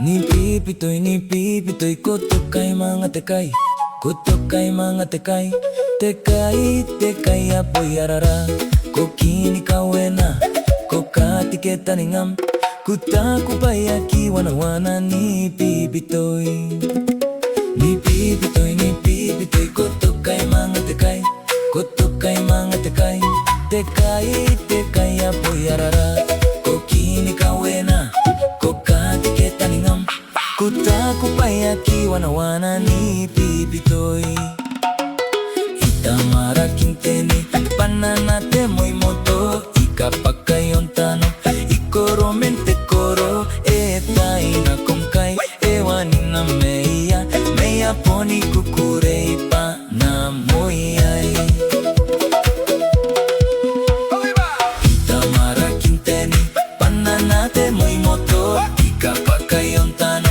Ni pipitoy, kutok kay mga tekay. Kutok kay mga tekay. Tekay, tekay apoy arara. Kokini kawena, kokatiketa ningam. Kutaku bayaki wana-wana ni pipitoy. Ni pipitoy, kutok kay mga tekay. Kutok kay mga tekay. Tekay, tekay apoy arara. Kokini kawena, kokatiketa ningam. Kutaku bayaki wana-wana ni pipitoy. Itamara kinteni, pananate moy moto. Ikapakayon tano, ikoromente koro. Etai na kongkai, ewani na meia. Meia poni kukurei pa na moyai. Itamara kinteni, pananate moy moto. Ikapakayon tano,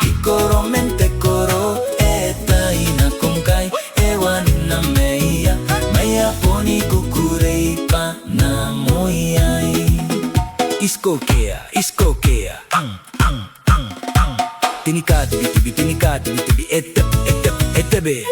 ikoromente koro. Etai na kongkai, ewani na meia. Meia poni kukurei pa na moyai. Iskokea, iskokea, tinika tibi tibi, tinika tibi tibi, etebe.